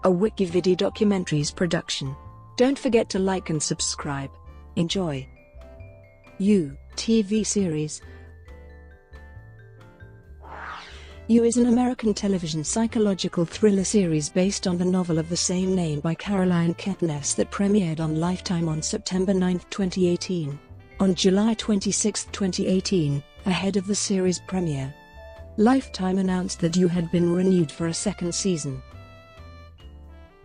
a WikiVidi Documentaries production. Don't forget to like and subscribe. Enjoy. You TV series. You is an American television psychological thriller series based on the novel of the same name by Caroline Kepnes that premiered on Lifetime on September 9, 2018. On July 26, 2018, ahead of the series premiere, Lifetime announced that You had been renewed for a second season.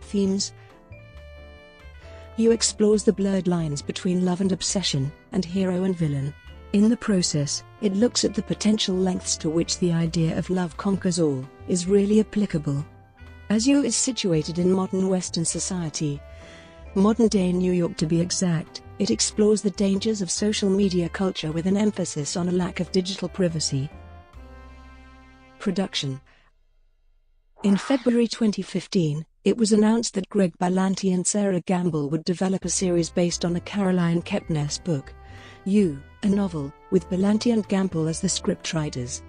Themes: You explores the blurred lines between love and obsession, and hero and villain. In the process, it looks at the potential lengths to which the idea of love conquers all is really applicable. As You is situated in modern Western society, modern-day New York to be exact, it explores the dangers of social media culture with an emphasis on a lack of digital privacy. Production. In February 2015, it was announced that Greg Berlanti and Sarah Gamble would develop a series based on the Caroline Kepnes book, You, a novel, with Berlanti and Gamble as the scriptwriters,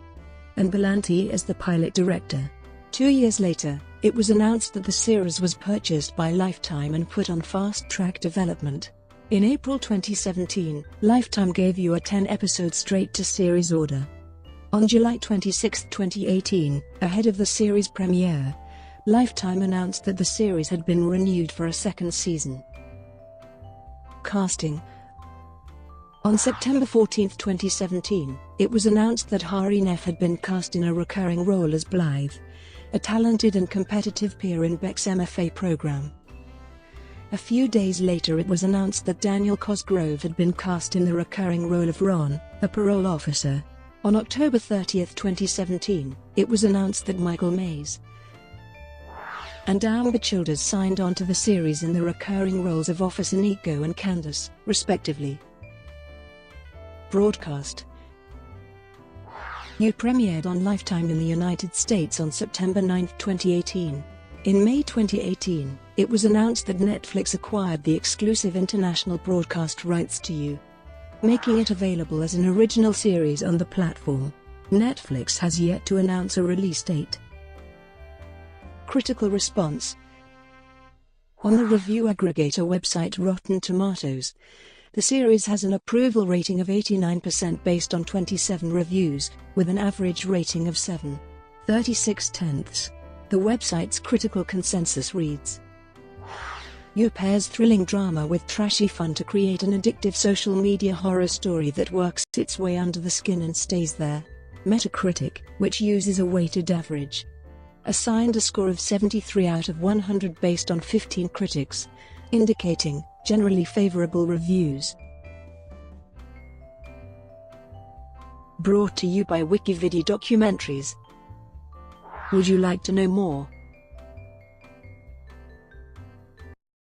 and Berlanti as the pilot director. 2 years later, it was announced that the series was purchased by Lifetime and put on fast-track development. In April 2017, Lifetime gave You a 10-episode straight-to-series order. On July 26, 2018, ahead of the series premiere, Lifetime announced that the series had been renewed for a second season. Casting. On September 14, 2017, it was announced that Hari Neff had been cast in a recurring role as Blythe, a talented and competitive peer in Beck's MFA program. A few days later it was announced that Daniel Cosgrove had been cast in the recurring role of Ron, a parole officer. On October 30, 2017, it was announced that Michael Mays and Amber Childers signed on to the series in the recurring roles of Officer Nico and Candace, respectively. Broadcast. You premiered on Lifetime in the United States on September 9, 2018. In May 2018, it was announced that Netflix acquired the exclusive international broadcast rights to You, making it available as an original series on the platform. Netflix has yet to announce a release date. Critical response. On the review aggregator website Rotten Tomatoes, the series has an approval rating of 89% based on 27 reviews, with an average rating of 7.36. The website's critical consensus reads: You pairs thrilling drama with trashy fun to create an addictive social media horror story that works its way under the skin and stays there. Metacritic, which uses a weighted average, assigned a score of 73 out of 100 based on 15 critics, indicating generally favorable reviews. Brought to you by WikiVidi Documentaries. Would you like to know more?